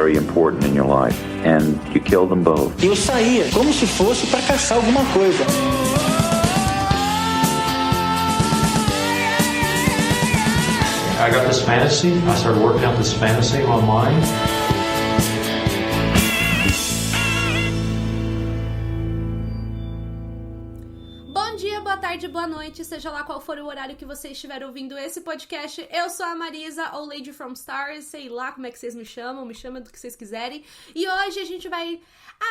very important in your life, and you killed them both. Eu saía como se fosse para caçar alguma coisa. I got this fantasy. I started working out this fantasy online. Bom dia, boa tarde, boa noite, seja lá qual for o horário que você estiver ouvindo esse podcast. Eu sou a Marisa, ou Lady from Stars, sei lá como é que vocês me chamam do que vocês quiserem. E hoje a gente vai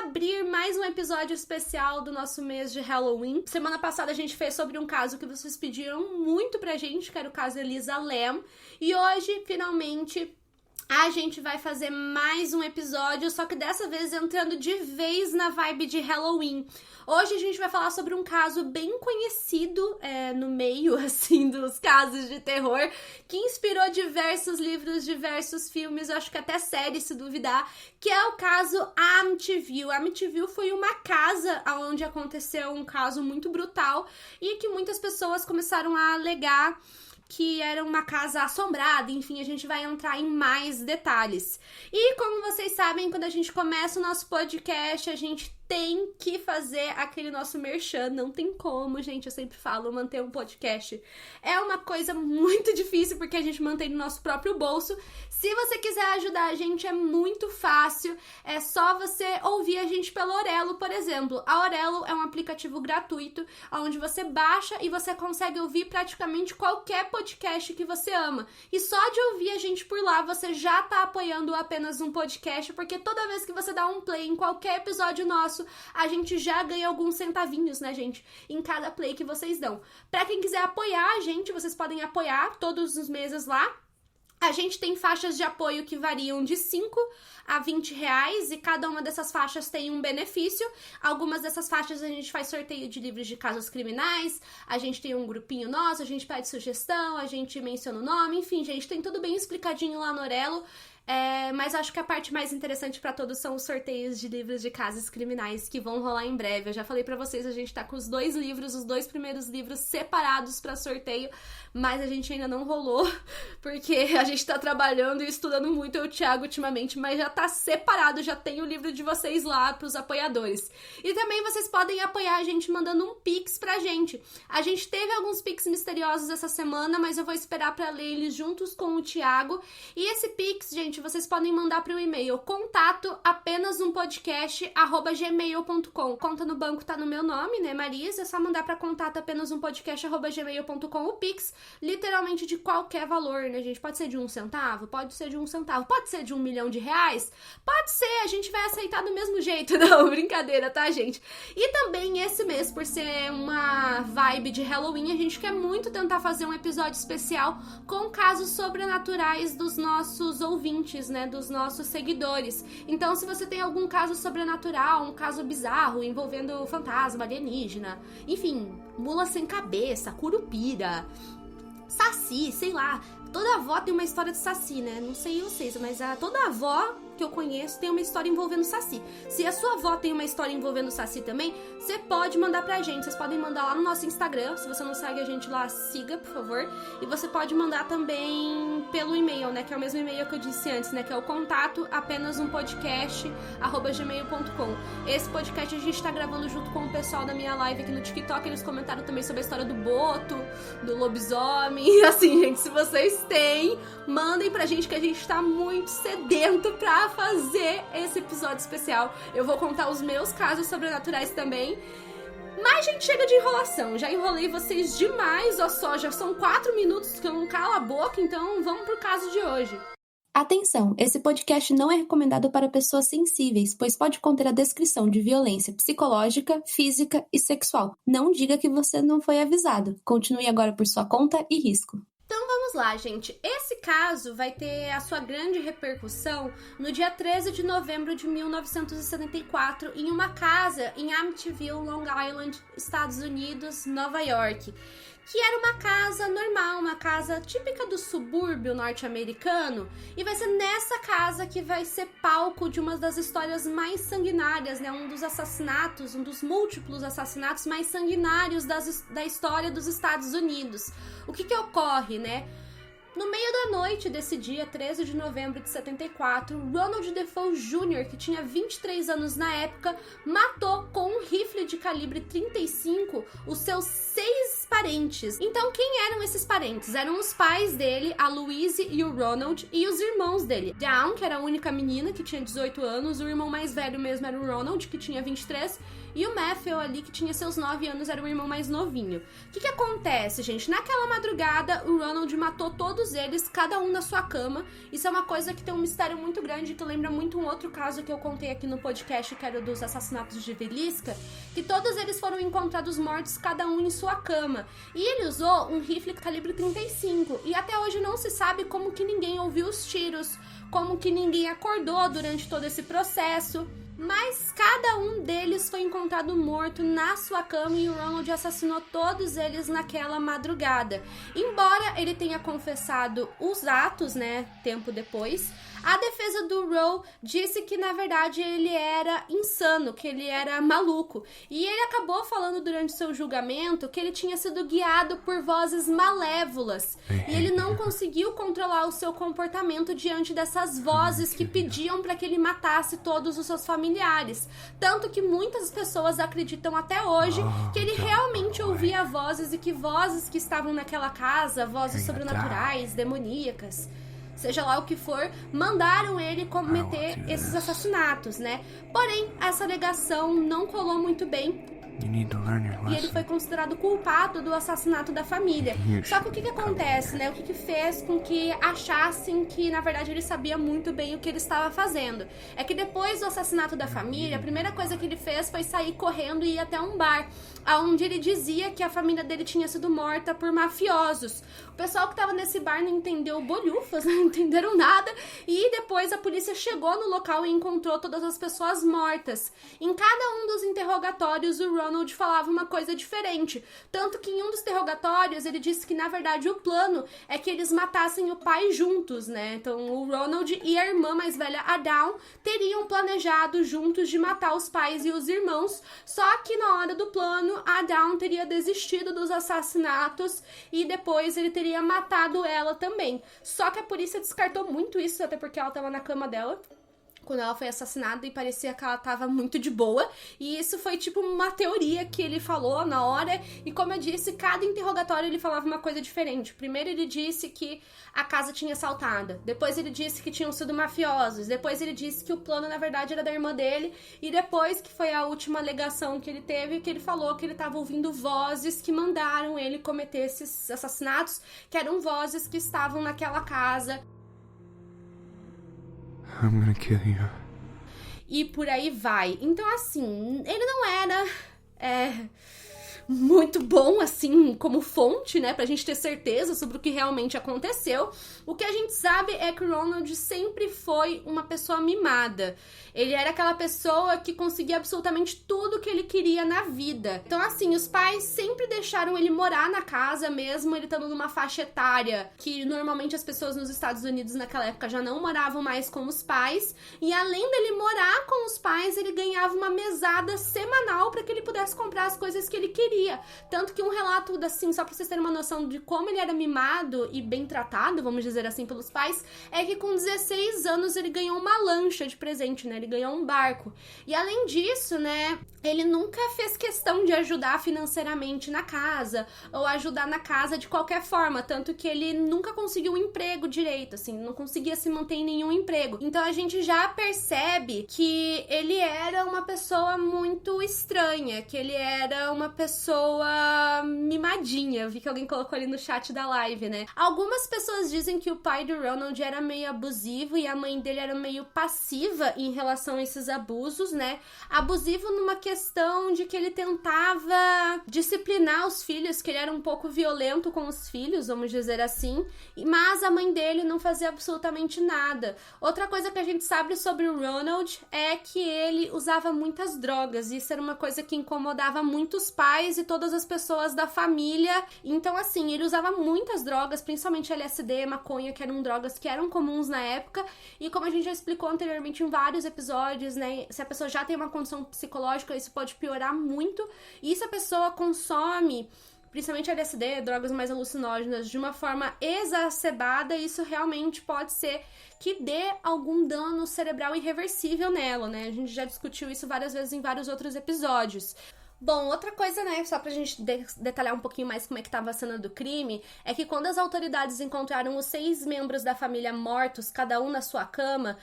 abrir mais um episódio especial do nosso mês de Halloween. Semana passada a gente fez sobre um caso que vocês pediram muito pra gente, que era o caso Elisa Lam. E hoje, finalmente, a gente vai fazer mais um episódio, só que dessa vez entrando de vez na vibe de Halloween. Hoje a gente vai falar sobre um caso bem conhecido no meio, assim, dos casos de terror, que inspirou diversos livros, diversos filmes, acho que até séries, se duvidar, que é o caso Amityville. Amityville foi uma casa onde aconteceu um caso muito brutal e que muitas pessoas começaram a alegar que era uma casa assombrada, enfim, a gente vai entrar em mais detalhes. E como vocês sabem, quando a gente começa o nosso podcast, a gente tem que fazer aquele nosso merchan, não tem como, gente, eu sempre falo, manter um podcast é uma coisa muito difícil, porque a gente mantém no nosso próprio bolso. Se você quiser ajudar a gente, é muito fácil, é só você ouvir a gente pelo Orelo, por exemplo. A Orelo é um aplicativo gratuito, onde você baixa e você consegue ouvir praticamente qualquer podcast que você ama. E só de ouvir a gente por lá, você já tá apoiando apenas um podcast, porque toda vez que você dá um play em qualquer episódio nosso, a gente já ganha alguns centavinhos, né, gente? Em cada play que vocês dão. Pra quem quiser apoiar a gente, vocês podem apoiar todos os meses lá. A gente tem faixas de apoio que variam de 5 a 20 reais e cada uma dessas faixas tem um benefício. Algumas dessas faixas a gente faz sorteio de livros de casos criminais, a gente tem um grupinho nosso, a gente pede sugestão, a gente menciona o nome, enfim, gente, tem tudo bem explicadinho lá no Orelo. Mas acho que a parte mais interessante pra todos são os sorteios de livros de casos criminais que vão rolar em breve. Eu já falei pra vocês, a gente tá com os 2 livros, os 2 primeiros livros separados pra sorteio, mas a gente ainda não rolou, porque a gente tá trabalhando e estudando muito, eu e o Thiago, ultimamente, mas já tá separado, já tem o livro de vocês lá pros apoiadores. E também vocês podem apoiar a gente mandando um Pix pra gente. A gente teve alguns Pix misteriosos essa semana, mas eu vou esperar pra ler eles juntos com o Thiago. E esse Pix, gente, vocês podem mandar para o e-mail contato@apenazumpodcast@gmail.com. Conta no banco tá no meu nome, né, Marisa? É só mandar para contato@apenazumpodcast@gmail.com o Pix, literalmente de qualquer valor, né, gente? Pode ser de 1 centavo, pode ser de 1 centavo, pode ser de 1 milhão de reais, pode ser, a gente vai aceitar do mesmo jeito. Não, brincadeira, tá, gente? E também esse mês, por ser uma vibe de Halloween, a gente quer muito tentar fazer um episódio especial com casos sobrenaturais dos nossos ouvintes, né, dos nossos seguidores. Então, se você tem algum caso sobrenatural, um caso bizarro envolvendo fantasma, alienígena, enfim, mula sem cabeça, curupira, saci, sei lá, toda avó tem uma história de saci, né? Não sei vocês, mas toda avó que eu conheço tem uma história envolvendo saci. Se a sua avó tem uma história envolvendo saci também, você pode mandar pra gente. Vocês podem mandar lá no nosso Instagram. Se você não segue a gente lá, siga, por favor. E você pode mandar também pelo e-mail, né? Que é o mesmo e-mail que eu disse antes, né? Que é o contato@apenazumpodcast@gmail.com. Esse podcast a gente tá gravando junto com o pessoal da minha live aqui no TikTok. Eles comentaram também sobre a história do boto, do lobisomem. Assim, gente, se vocês têm, mandem pra gente, que a gente tá muito sedento pra fazer esse episódio especial. Eu vou contar os meus casos sobrenaturais também. Mas, gente, chega de enrolação. Já enrolei vocês demais, ó só. Já são 4 minutos que eu não calo a boca, então vamos pro caso de hoje. Atenção, esse podcast não é recomendado para pessoas sensíveis, pois pode conter a descrição de violência psicológica, física e sexual. Não diga que você não foi avisado. Continue agora por sua conta e risco. Então vamos lá, gente. Esse caso vai ter a sua grande repercussão no dia 13 de novembro de 1974, em uma casa em Amityville, Long Island, Estados Unidos, Nova York. Que era uma casa normal, uma casa típica do subúrbio norte-americano, e vai ser nessa casa que vai ser palco de uma das histórias mais sanguinárias, né? Um dos assassinatos, um dos múltiplos assassinatos mais sanguinários da história dos Estados Unidos. O que ocorre, né? No meio da noite desse dia, 13 de novembro de 74, Ronald Defoe Jr., que tinha 23 anos na época, matou com um rifle de calibre 35 os seus 6 parentes. Então, quem eram esses parentes? Eram os pais dele, a Louise e o Ronald, e os irmãos dele. Dawn, que era a única menina, que tinha 18 anos, o irmão mais velho mesmo era o Ronald, que tinha 23, e o Matthew ali, que tinha seus 9 anos, era o irmão mais novinho. O que acontece, gente? Naquela madrugada, o Ronald matou todos eles, cada um na sua cama. Isso é uma coisa que tem um mistério muito grande, que lembra muito um outro caso que eu contei aqui no podcast, que era o dos assassinatos de Villisca, que todos eles foram encontrados mortos, cada um em sua cama. E ele usou um rifle calibre 35, e até hoje não se sabe como que ninguém ouviu os tiros, como que ninguém acordou durante todo esse processo. Mas cada um deles foi encontrado morto na sua cama e o Ronald assassinou todos eles naquela madrugada. Embora ele tenha confessado os atos, tempo depois, a defesa do Roe disse que, na verdade, ele era insano, que ele era maluco. E ele acabou falando durante seu julgamento que ele tinha sido guiado por vozes malévolas. E ele não conseguiu controlar o seu comportamento diante dessas vozes que pediam para que ele matasse todos os seus familiares. Tanto que muitas pessoas acreditam até hoje que ele realmente ouvia vozes e que vozes que estavam naquela casa, vozes sobrenaturais, demoníacas, seja lá o que for, mandaram ele cometer esses assassinatos, Porém, essa alegação não colou muito bem. E ele foi considerado culpado do assassinato da família. Só que o que acontece, O que fez com que achassem que, na verdade, ele sabia muito bem o que ele estava fazendo? É que depois do assassinato da família, a primeira coisa que ele fez foi sair correndo e ir até um bar, onde ele dizia que a família dele tinha sido morta por mafiosos. O pessoal que estava nesse bar não entendeu bolhufas, não entenderam nada, e depois a polícia chegou no local e encontrou todas as pessoas mortas. Em cada um dos interrogatórios, o Ronald falava uma coisa diferente. Tanto que em um dos interrogatórios ele disse que, na verdade, o plano é que eles matassem o pai juntos, Então o Ronald e a irmã mais velha, a Dawn, teriam planejado juntos de matar os pais e os irmãos, só que na hora do plano, a Dawn teria desistido dos assassinatos e depois ele teria matado ela também. Só que a polícia descartou muito isso, até porque ela estava na cama dela quando ela foi assassinada e parecia que ela tava muito de boa, e isso foi tipo uma teoria que ele falou na hora, e como eu disse, cada interrogatório ele falava uma coisa diferente. Primeiro ele disse que a casa tinha assaltada, depois ele disse que tinham sido mafiosos, depois ele disse que o plano na verdade era da irmã dele, e depois, que foi a última alegação que ele teve, que ele falou que ele tava ouvindo vozes que mandaram ele cometer esses assassinatos, que eram vozes que estavam naquela casa. I'm gonna kill you. E por aí vai. Então, assim, ele não era muito bom, assim, como fonte, pra gente ter certeza sobre o que realmente aconteceu. O que a gente sabe é que o Ronald sempre foi uma pessoa mimada. Ele era aquela pessoa que conseguia absolutamente tudo que ele queria na vida. Então, assim, os pais sempre deixaram ele morar na casa, mesmo ele estando numa faixa etária que normalmente as pessoas nos Estados Unidos naquela época já não moravam mais com os pais. E além dele morar com os pais, ele ganhava uma mesada semanal para que ele pudesse comprar as coisas que ele queria. Tanto que um relato, assim, só pra vocês terem uma noção de como ele era mimado e bem tratado, vamos dizer assim, pelos pais, é que com 16 anos ele ganhou uma lancha de presente, Ele ganhou um barco. E além disso, ele nunca fez questão de ajudar financeiramente na casa, ou ajudar na casa de qualquer forma, tanto que ele nunca conseguiu um emprego direito, assim, não conseguia se manter em nenhum emprego. Então a gente já percebe que ele era uma pessoa muito estranha, que ele era uma pessoa mimadinha. Eu vi que alguém colocou ali no chat da live, Algumas pessoas dizem que o pai do Ronald era meio abusivo e a mãe dele era meio passiva em relação a esses abusos, Abusivo numa questão de que ele tentava disciplinar os filhos, que ele era um pouco violento com os filhos, vamos dizer assim, mas a mãe dele não fazia absolutamente nada. Outra coisa que a gente sabe sobre o Ronald é que ele usava muitas drogas, e isso era uma coisa que incomodava muitos pais e todas as pessoas da família. Então, assim, ele usava muitas drogas, principalmente LSD, maconha, que eram drogas que eram comuns na época, e como a gente já explicou anteriormente em vários episódios, se a pessoa já tem uma condição psicológica, isso pode piorar muito, e se a pessoa consome principalmente LSD, drogas mais alucinógenas, de uma forma exacerbada, isso realmente pode ser que dê algum dano cerebral irreversível nela, né? A gente já discutiu isso várias vezes em vários outros episódios. Bom, outra coisa, né, só pra gente detalhar um pouquinho mais como é que tava a cena do crime, é que quando as autoridades encontraram os 6 membros da família mortos, cada um na sua cama,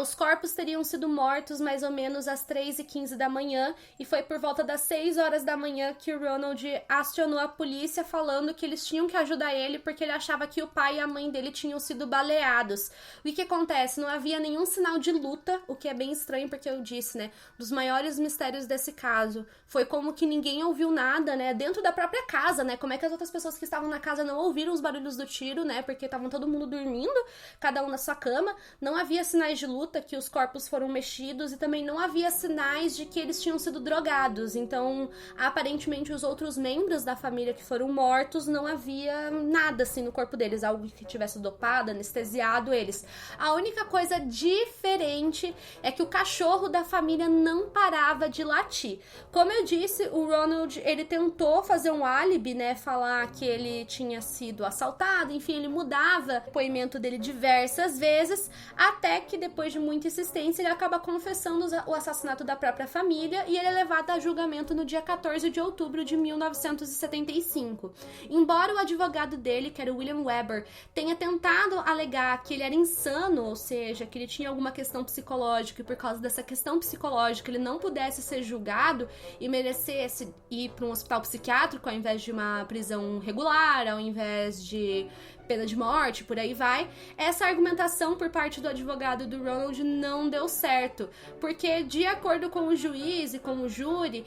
os corpos teriam sido mortos mais ou menos às 3h15 da manhã, e foi por volta das 6 horas da manhã que o Ronald acionou a polícia falando que eles tinham que ajudar ele porque ele achava que o pai e a mãe dele tinham sido baleados. O que acontece? Não havia nenhum sinal de luta, o que é bem estranho porque eu disse, né, dos maiores mistérios desse caso foi como que ninguém ouviu nada, né, dentro da própria casa, né, como é que as outras pessoas que estavam na casa não ouviram os barulhos do tiro, né, porque estavam todo mundo dormindo, cada um na sua cama, não havia sinais de luta, que os corpos foram mexidos e também não havia sinais de que eles tinham sido drogados, então, aparentemente os outros membros da família que foram mortos, não havia nada, assim, no corpo deles, algo que tivesse dopado, anestesiado eles. A única coisa diferente é que o cachorro da família não parava de latir. Como eu disse, o Ronald, ele tentou fazer um álibi, né, falar que ele tinha sido assaltado, enfim, ele mudava o depoimento dele diversas vezes, até que depois de muita insistência, ele acaba confessando o assassinato da própria família e ele é levado a julgamento no dia 14 de outubro de 1975. Embora o advogado dele, que era o William Weber, tenha tentado alegar que ele era insano, ou seja, que ele tinha alguma questão psicológica e por causa dessa questão psicológica ele não pudesse ser julgado e merecesse ir para um hospital psiquiátrico ao invés de uma prisão regular, ao invés de pena de morte, por aí vai. Essa argumentação por parte do advogado do Ronald não deu certo, porque de acordo com o juiz e com o júri,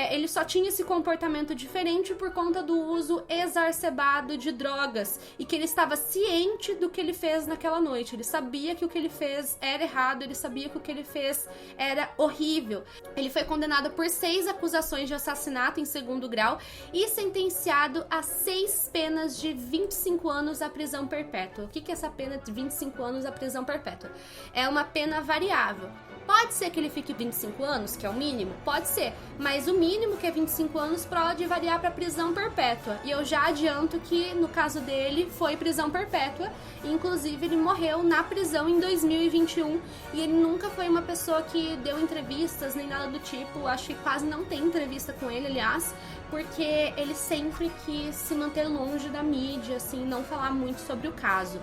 ele só tinha esse comportamento diferente por conta do uso exacerbado de drogas e que ele estava ciente do que ele fez naquela noite. Ele sabia que o que ele fez era errado, ele sabia que o que ele fez era horrível. Ele foi condenado por 6 acusações de assassinato em 2º grau e sentenciado a 6 penas de 25 anos à prisão perpétua. O que é essa pena de 25 anos à prisão perpétua? É uma pena variável. Pode ser que ele fique 25 anos, que é o mínimo? Pode ser, mas o mínimo, que é 25 anos, pode variar para prisão perpétua. E eu já adianto que, no caso dele, foi prisão perpétua. Inclusive, ele morreu na prisão em 2021 e ele nunca foi uma pessoa que deu entrevistas nem nada do tipo. Acho que quase não tem entrevista com ele, aliás, porque ele sempre quis se manter longe da mídia, assim, não falar muito sobre o caso.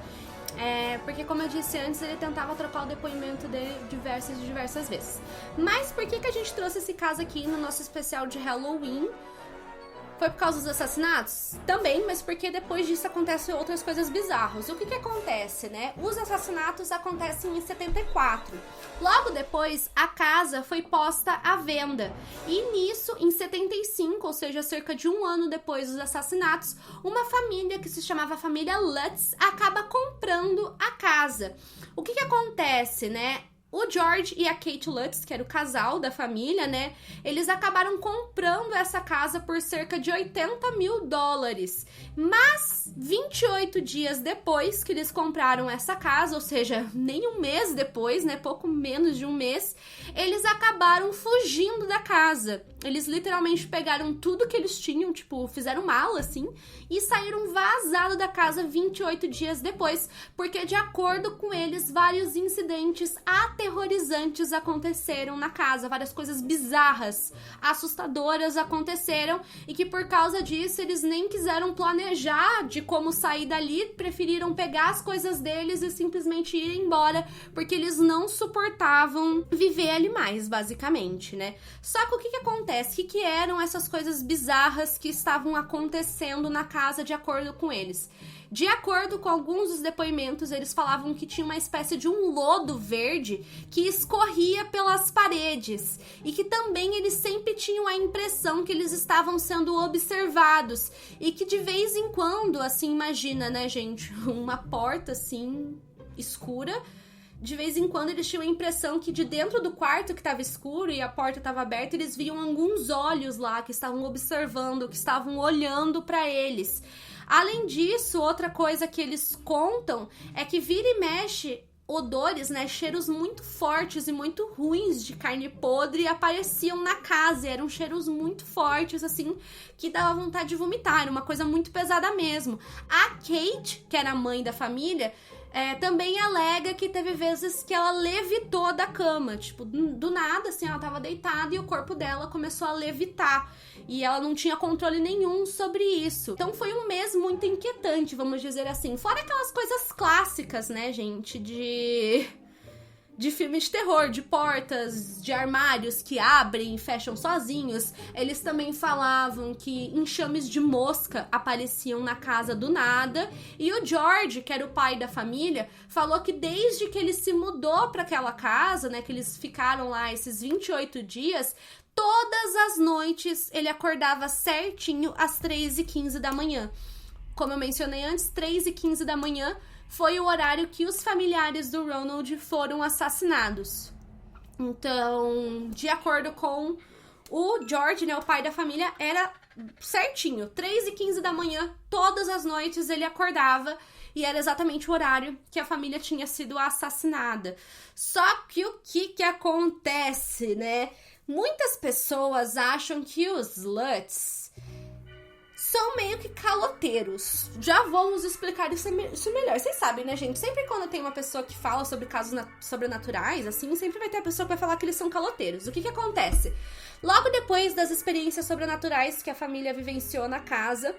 Porque, como eu disse antes, ele tentava trocar o depoimento dele diversas vezes. Mas por que a gente trouxe esse caso aqui no nosso especial de Halloween? Foi por causa dos assassinatos? Também, mas porque depois disso acontecem outras coisas bizarras. O que acontece, né? Os assassinatos acontecem em 74. Logo depois, a casa foi posta à venda. E nisso, em 75, ou seja, cerca de 1 ano depois dos assassinatos, uma família que se chamava família Lutz acaba comprando a casa. O que acontece, né? O George e a Kate Lutz, que era o casal da família, né? Eles acabaram comprando essa casa por cerca de $80 mil. Mas 28 dias depois que eles compraram essa casa, ou seja, nem um mês depois, né? Pouco menos de um mês, eles acabaram fugindo da casa. Eles literalmente pegaram tudo que eles tinham, tipo, fizeram mala, assim, e saíram vazados da casa 28 dias depois, porque, de acordo com eles, vários incidentes aterrorizantes aconteceram na casa, várias coisas bizarras, assustadoras aconteceram, e que por causa disso eles nem quiseram planejar de como sair dali, preferiram pegar as coisas deles e simplesmente ir embora, porque eles não suportavam viver ali mais, basicamente, né? Só que o que acontece? O que eram essas coisas bizarras que estavam acontecendo na casa, de acordo com eles? De acordo com alguns dos depoimentos, eles falavam que tinha uma espécie de um lodo verde que escorria pelas paredes e que também eles sempre tinham a impressão que eles estavam sendo observados e que de vez em quando, assim, imagina, né, gente, uma porta assim escura. De vez em quando eles tinham a impressão que de dentro do quarto que estava escuro e a porta estava aberta, eles viam alguns olhos lá que estavam observando, que estavam olhando para eles. Além disso, outra coisa que eles contam é que vira e mexe, odores, né, cheiros muito fortes e muito ruins de carne podre apareciam na casa, e eram cheiros muito fortes, assim, que dava vontade de vomitar, era uma coisa muito pesada mesmo. A Kate, que era a mãe da família, também alega que teve vezes que ela levitou da cama, tipo, do nada, assim, ela tava deitada e o corpo dela começou a levitar, e ela não tinha controle nenhum sobre isso. Então foi um mês muito inquietante, vamos dizer assim, fora aquelas coisas clássicas, né, gente, de filmes de terror, de portas, de armários que abrem e fecham sozinhos. Eles também falavam que enxames de mosca apareciam na casa do nada. E o George, que era o pai da família, falou que desde que ele se mudou para aquela casa, né, que eles ficaram lá esses 28 dias, todas as noites ele acordava certinho às 3h15 da manhã. Como eu mencionei antes, 3h15 da manhã foi o horário que os familiares do Ronald foram assassinados. Então, de acordo com o George, né, o pai da família, era certinho, 3h15 da manhã, todas as noites ele acordava, e era exatamente o horário que a família tinha sido assassinada. Só que o que acontece, né? Muitas pessoas acham que os Lutz são meio que caloteiros. Já vamos explicar isso melhor. Vocês sabem, né, gente? Sempre quando tem uma pessoa que fala sobre casos sobrenaturais, assim, sempre vai ter a pessoa que vai falar que eles são caloteiros. O que acontece? Logo depois das experiências sobrenaturais que a família vivenciou na casa,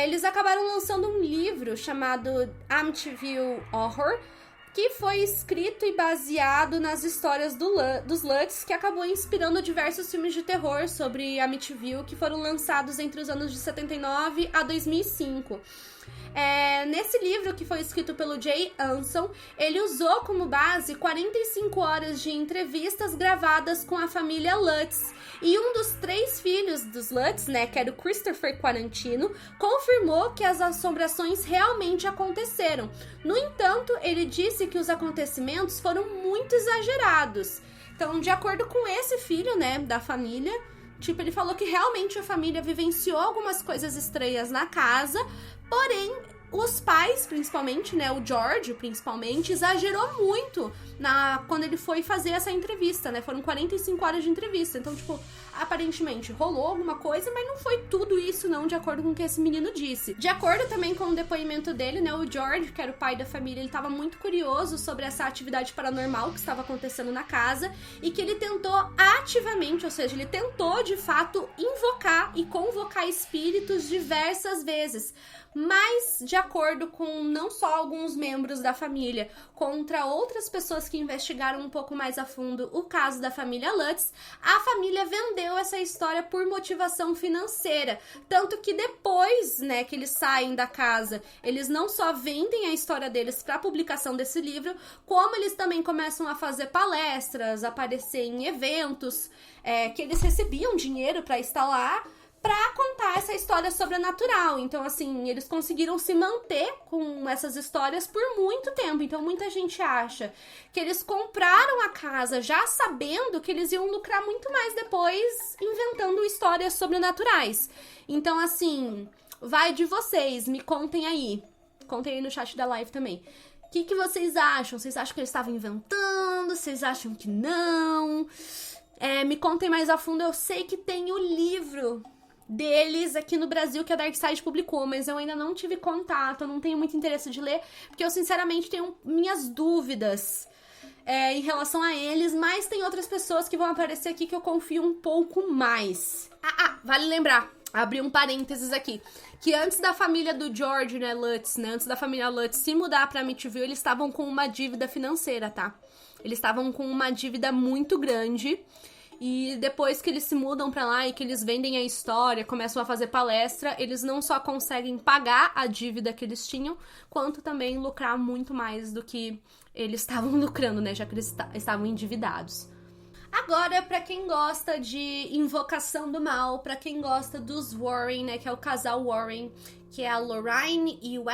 eles acabaram lançando um livro chamado Amityville Horror, que foi escrito e baseado nas histórias dos Lutz, que acabou inspirando diversos filmes de terror sobre Amityville, que foram lançados entre os anos de 79 a 2005. Nesse livro, que foi escrito pelo Jay Anson, ele usou como base 45 horas de entrevistas gravadas com a família Lutz. E um dos 3 filhos dos Lutz, né, que era o Christopher Quarantino, confirmou que as assombrações realmente aconteceram. No entanto, ele disse que os acontecimentos foram muito exagerados. Então, de acordo com esse filho, né, da família, tipo, ele falou que realmente a família vivenciou algumas coisas estranhas na casa, porém, os pais, principalmente, né, o George, principalmente, exagerou muito quando ele foi fazer essa entrevista, né, foram 45 horas de entrevista, então, tipo, aparentemente rolou alguma coisa, mas não foi tudo isso, não, de acordo com o que esse menino disse. De acordo também com o depoimento dele, né, o George, que era o pai da família, ele estava muito curioso sobre essa atividade paranormal que estava acontecendo na casa, e que ele tentou ativamente, ou seja, ele tentou, de fato, invocar e convocar espíritos diversas vezes, mas, de acordo com não só alguns membros da família, contra outras pessoas que investigaram um pouco mais a fundo o caso da família Lutz, a família vendeu essa história por motivação financeira. Tanto que depois, né, que eles saem da casa, eles não só vendem a história deles para a publicação desse livro, como eles também começam a fazer palestras, aparecer em eventos, que eles recebiam dinheiro para estar lá, pra contar essa história sobrenatural. Então, assim, eles conseguiram se manter com essas histórias por muito tempo. Então, muita gente acha que eles compraram a casa já sabendo que eles iam lucrar muito mais depois, inventando histórias sobrenaturais. Então, assim, vai de vocês, me contem aí. Contem aí no chat da live também. O que vocês acham? Vocês acham que eles estavam inventando? Vocês acham que não? Me contem mais a fundo. Eu sei que tem o livro deles aqui no Brasil que a Darkside publicou, mas eu ainda não tive contato, eu não tenho muito interesse de ler, porque eu sinceramente tenho minhas dúvidas em relação a eles, mas tem outras pessoas que vão aparecer aqui que eu confio um pouco mais. Vale lembrar, abri um parênteses aqui, que antes da família do George, né, Lutz, né, antes da família Lutz se mudar pra Amityville, eles estavam com uma dívida financeira, tá? Eles estavam com uma dívida muito grande. E depois que eles se mudam pra lá e que eles vendem a história, começam a fazer palestra, eles não só conseguem pagar a dívida que eles tinham, quanto também lucrar muito mais do que eles estavam lucrando, né? Já que eles estavam endividados. Agora, pra quem gosta de Invocação do Mal, pra quem gosta dos Warren, né? Que é o casal Warren, que é a Lorraine e o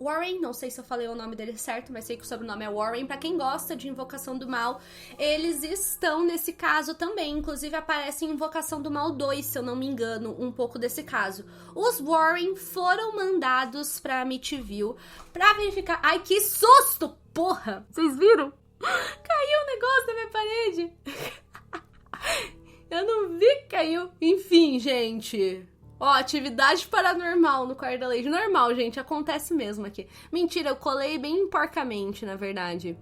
Warren, não sei se eu falei o nome dele certo, mas sei que o sobrenome é Warren. Pra quem gosta de Invocação do Mal, eles estão nesse caso também. Inclusive aparece em Invocação do Mal 2, se eu não me engano, um pouco desse caso. Os Warren foram mandados pra Amityville pra verificar... Ai, que susto, porra! Vocês viram? Caiu um negócio da minha parede. Eu não vi que caiu. Enfim, gente... Ó, atividade paranormal no quarto da Lady. Normal, gente, acontece mesmo aqui. Mentira, eu colei bem porcamente, na verdade.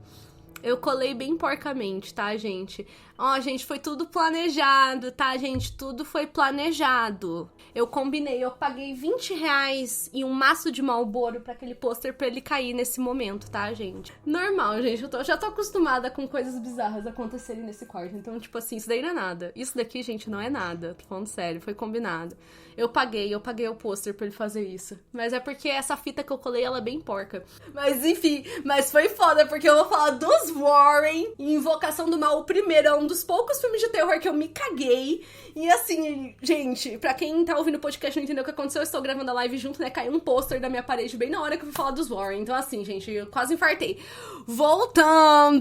Eu colei bem porcamente, tá, gente? Ó, gente, foi tudo planejado, tá, gente? Tudo foi planejado. Eu combinei, eu paguei R$20 e um maço de Marlboro pra aquele pôster pra ele cair nesse momento, tá, gente? Normal, gente, eu já tô acostumada com coisas bizarras acontecerem nesse quarto. Então, tipo assim, isso daí não é nada. Isso daqui, gente, não é nada. Tô falando sério, foi combinado. Eu paguei o pôster pra ele fazer isso. Mas é porque essa fita que eu colei, ela é bem porca. Mas enfim, mas foi foda, porque eu vou falar dos Warren em Invocação do Mal. O primeiro é um dos poucos filmes de terror que eu me caguei. E assim, gente, pra quem tá ouvindo o podcast e não entendeu o que aconteceu, eu estou gravando a live junto, né? Caiu um pôster da minha parede bem na hora que eu fui falar dos Warren. Então assim, gente, eu quase infartei. Voltando,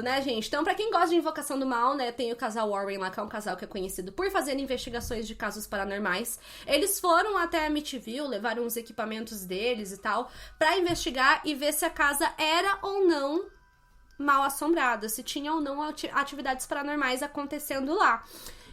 né, gente? Então, pra quem gosta de Invocação do Mal, né, tem o casal Warren lá, que é um casal que é conhecido por fazer investigações de casos paranormais. Eles foram até a Amityville, levaram os equipamentos deles e tal, pra investigar e ver se a casa era ou não mal assombrada, se tinha ou não atividades paranormais acontecendo lá.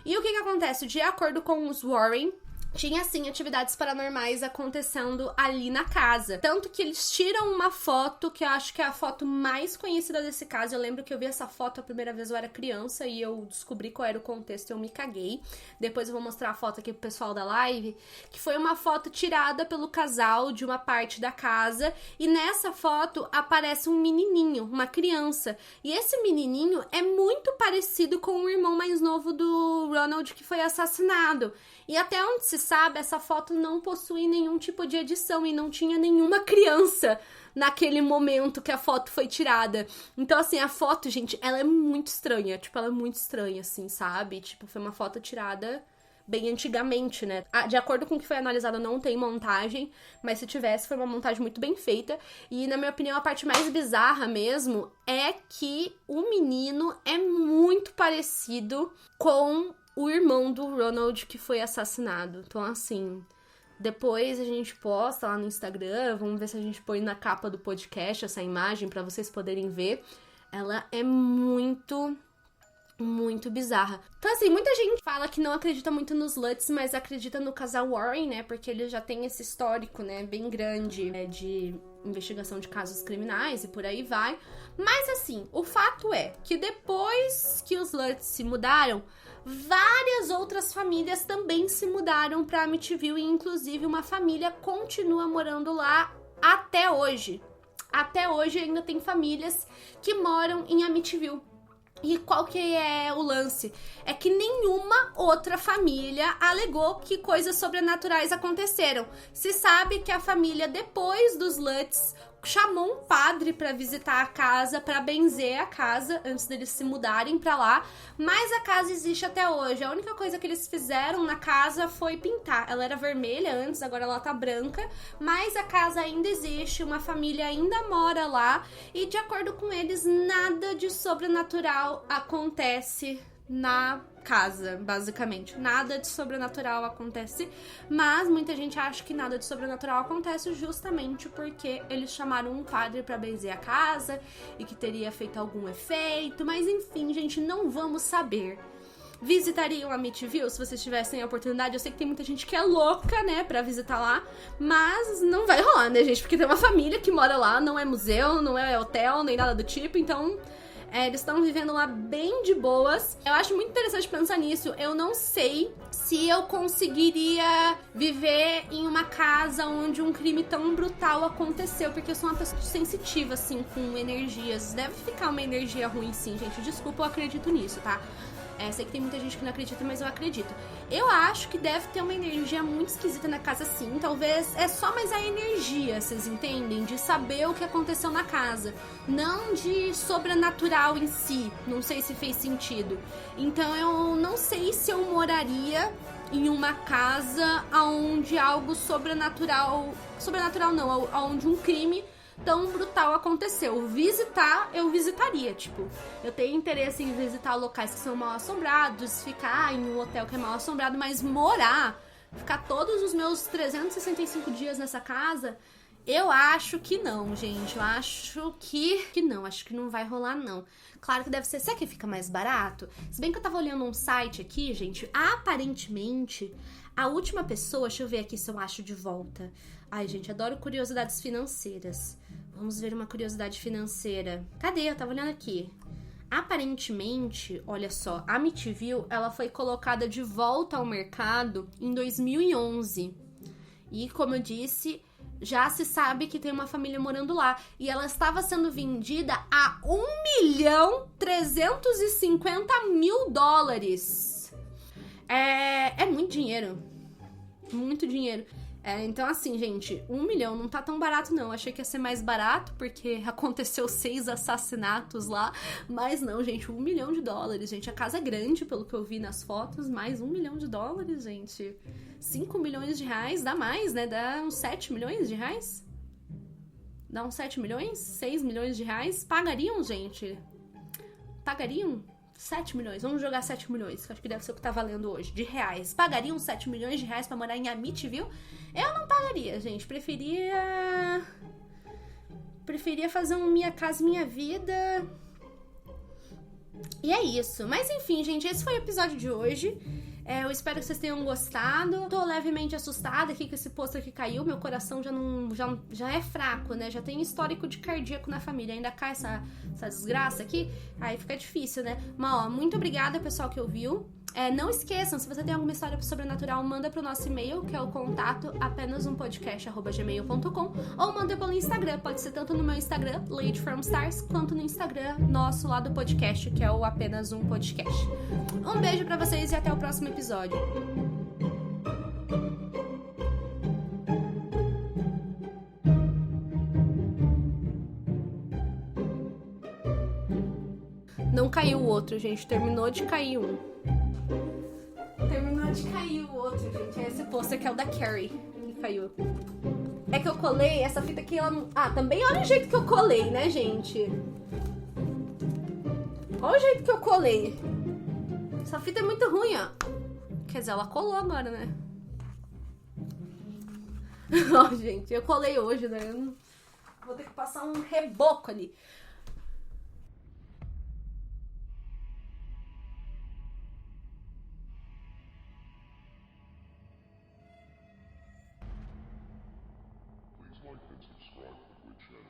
E o que acontece? De acordo com os Warren, tinha, sim, atividades paranormais acontecendo ali na casa. Tanto que eles tiram uma foto, que eu acho que é a foto mais conhecida desse caso. Eu lembro que eu vi essa foto a primeira vez, eu era criança, e eu descobri qual era o contexto e eu me caguei. Depois eu vou mostrar a foto aqui pro pessoal da live, que foi uma foto tirada pelo casal de uma parte da casa. E nessa foto aparece um menininho, uma criança. E esse menininho é muito parecido com o irmão mais novo do Ronald, que foi assassinado. E até onde se sabe, essa foto não possui nenhum tipo de edição e não tinha nenhuma criança naquele momento que a foto foi tirada. Então, assim, a foto, gente, ela é muito estranha. Tipo, ela é muito estranha, assim, sabe? Tipo, foi uma foto tirada bem antigamente, né? De acordo com o que foi analisado, não tem montagem, mas se tivesse, foi uma montagem muito bem feita. E, na minha opinião, a parte mais bizarra mesmo é que o menino é muito parecido com o irmão do Ronald que foi assassinado. Então, assim, depois a gente posta lá no Instagram, vamos ver se a gente põe na capa do podcast essa imagem pra vocês poderem ver. Ela é muito bizarra. Então, assim, muita gente fala que não acredita muito nos Lutz, mas acredita no casal Warren, né? Porque ele já tem esse histórico, né, bem grande, né, de investigação de casos criminais e por aí vai. Mas, assim, o fato é que depois que os Lutz se mudaram, várias outras famílias também se mudaram pra Amityville e, inclusive, uma família continua morando lá até hoje. Até hoje ainda tem famílias que moram em Amityville. E qual que é o lance? É que nenhuma outra família alegou que coisas sobrenaturais aconteceram. Se sabe que a família, depois dos Lutz, chamou um padre pra visitar a casa, pra benzer a casa, antes deles se mudarem pra lá. Mas a casa existe até hoje. A única coisa que eles fizeram na casa foi pintar. Ela era vermelha antes, agora ela tá branca. Mas a casa ainda existe, uma família ainda mora lá. E de acordo com eles, nada de sobrenatural acontece na casa, basicamente. Nada de sobrenatural acontece, mas muita gente acha que nada de sobrenatural acontece justamente porque eles chamaram um padre pra benzer a casa e que teria feito algum efeito, mas enfim, gente, não vamos saber. Visitariam a Amityville se vocês tivessem a oportunidade? Eu sei que tem muita gente que é louca, né, pra visitar lá, mas não vai rolar, né, gente? Porque tem uma família que mora lá, não é museu, não é hotel, nem nada do tipo, então eles estão vivendo lá bem de boas. Eu acho muito interessante pensar nisso. Eu não sei se eu conseguiria viver em uma casa onde um crime tão brutal aconteceu, porque eu sou uma pessoa sensitiva, assim, com energias. Deve ficar uma energia ruim, sim, gente. Desculpa, eu acredito nisso, tá? Sei que tem muita gente que não acredita, mas eu acredito. Eu acho que deve ter uma energia muito esquisita na casa, sim. Talvez é só mais a energia, vocês entendem? De saber o que aconteceu na casa. Não de sobrenatural em si. Não sei se fez sentido. Então eu não sei se eu moraria em uma casa onde algo sobrenatural... Sobrenatural não, onde um crime tão brutal aconteceu. Eu visitaria, tipo, eu tenho interesse em visitar locais que são mal assombrados, ficar em um hotel que é mal assombrado, mas ficar todos os meus 365 dias nessa casa, eu acho que não, gente. Eu acho que não, acho que não vai rolar, não. Claro que deve ser, será que fica mais barato? Se bem que eu tava olhando um site aqui, gente, aparentemente, a última pessoa, deixa eu ver aqui se eu acho de volta. Ai, gente, adoro curiosidades financeiras. Vamos ver uma curiosidade financeira. Cadê? Eu tava olhando aqui. Aparentemente, olha só, a Amityville, ela foi colocada de volta ao mercado em 2011. E, como eu disse, já se sabe que tem uma família morando lá. E ela estava sendo vendida a $1.350.000. É muito dinheiro. Muito dinheiro. Então, assim, gente, 1 milhão não tá tão barato, não. Achei que ia ser mais barato, porque aconteceu 6 assassinatos lá. Mas não, gente, $1 milhão, gente. A casa é grande, pelo que eu vi nas fotos, mas $1 milhão, gente. 5 milhões de reais, dá mais, né? Dá uns 7 milhões de reais? Dá uns 7 milhões? 6 milhões de reais? Pagariam, gente? Pagariam? 7 milhões, vamos jogar 7 milhões, que acho que deve ser o que tá valendo hoje, de reais. Pagariam 7 milhões de reais pra morar em Amityville? Eu não pagaria, gente. Preferia fazer um Minha Casa Minha Vida. E é isso. Mas enfim, gente, esse foi o episódio de hoje. Eu espero que vocês tenham gostado. Tô levemente assustada aqui que esse pôster que caiu. Meu coração já é fraco, né? Já tem histórico de cardíaco na família. Ainda cai essa desgraça aqui. Aí fica difícil, né? Mas, ó, muito obrigada, pessoal, que ouviu. Não esqueçam, se você tem alguma história sobrenatural, manda pro nosso e-mail, que é o contato apenazumpodcast@gmail.com, ou manda pelo Instagram. Pode ser tanto no meu Instagram, Lady From Stars, quanto no Instagram nosso lá do podcast, que é o Apenas Um Podcast. Um beijo pra vocês e até o próximo episódio. Não caiu o outro, gente. Terminou de cair um. Terminou de cair o outro, gente. Esse pôster que é o da Carrie, que caiu. É que eu colei, essa fita aqui, ela não... também olha o jeito que eu colei, né, gente? Olha o jeito que eu colei. Essa fita é muito ruim, ó. Quer dizer, ela colou agora, né? Ó, gente, eu colei hoje, né? Vou ter que passar um reboco ali. Please like and subscribe to the channel.